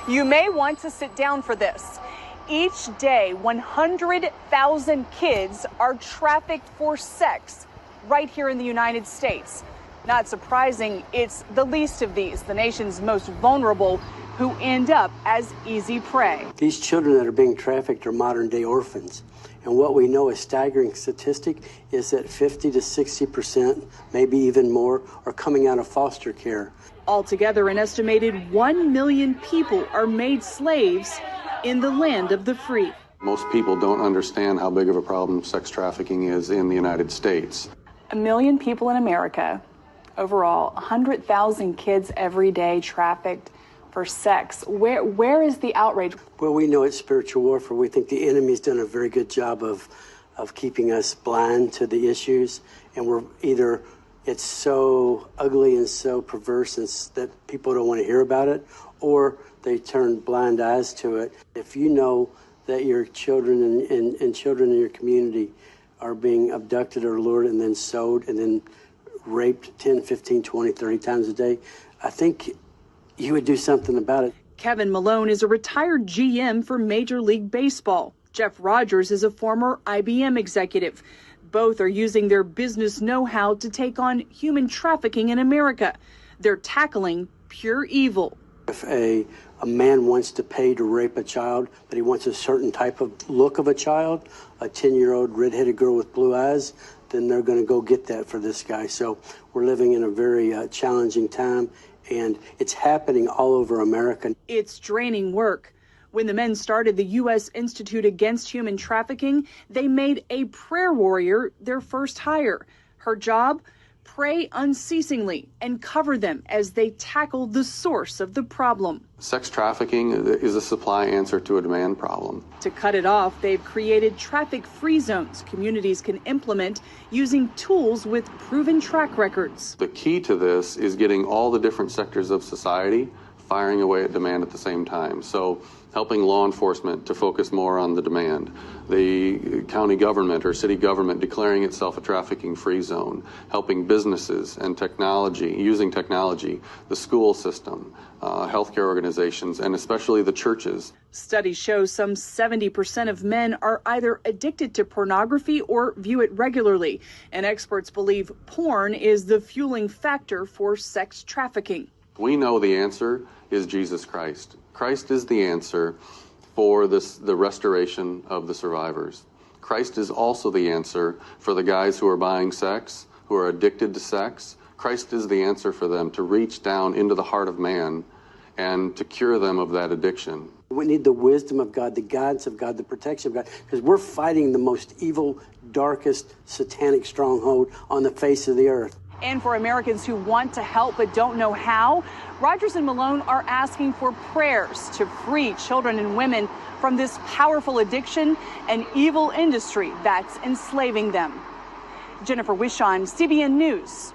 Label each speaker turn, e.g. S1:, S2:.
S1: You may want to sit down for this. Each day, 100,000 kids are trafficked for sex right here in the United States. Not surprising, it's the least of these, the nation's most vulnerable, who end up as easy prey.
S2: These children that are being trafficked are modern-day orphans. And what we know, a staggering statistic, is that 50 to 60%, maybe even more, are coming out of foster care.
S1: Altogether, an estimated 1 million people are made slaves in the land of the free.
S3: Most people don't understand how big of a problem sex trafficking is in the United States.
S1: 1 million people in America, overall, 100,000 kids every day trafficked for sex. Where is the outrage?
S2: Well, we know it's spiritual warfare. We think the enemy's done a very good job of keeping us blind to the issues, and we're either it's so ugly and so perverse that people don't want to hear about it, or they turn blind eyes to it. If you know that your children and children in your community are being abducted or lured and then sold and then raped 10, 15, 20, 30 times a day, I think you would do something about it.
S1: Kevin Malone is a retired GM for Major League Baseball. Jeff Rogers is a former IBM executive. Both are using their business know-how to take on human trafficking in America. They're tackling pure evil.
S2: If a man wants to pay to rape a child, but he wants a certain type of look of a child, a 10-year-old redheaded girl with blue eyes, then they're going to go get that for this guy. So we're living in a very challenging time, and it's happening all over America. It's
S1: draining work. When the men started the U.S. Institute Against Human Trafficking, they made a prayer warrior their first hire. Her job? Pray unceasingly and cover them as they tackle the source of the problem.
S3: Sex trafficking is a supply answer to a demand problem.
S1: To cut it off, they've created traffic-free zones communities can implement using tools with proven track records.
S3: The key to this is getting all the different sectors of society firing away at demand at the same time. So helping law enforcement to focus more on the demand, the county government or city government declaring itself a trafficking-free zone, helping businesses and technology, using technology, the school system, healthcare organizations, and especially the churches.
S1: Studies show some 70% of men are either addicted to pornography or view it regularly, and experts believe porn is the fueling factor for sex trafficking.
S3: We know the answer is Jesus Christ. Christ is the answer for the restoration of the survivors. Christ is also the answer for the guys who are buying sex, who are addicted to sex. Christ is the answer for them to reach down into the heart of man and to cure them of that addiction.
S2: We need the wisdom of God, the guidance of God, the protection of God, because we're fighting the most evil, darkest, satanic stronghold on the face of the earth.
S1: And for Americans who want to help but don't know how, Rogers and Malone are asking for prayers to free children and women from this powerful addiction and evil industry that's enslaving them. Jennifer Wishon, CBN News.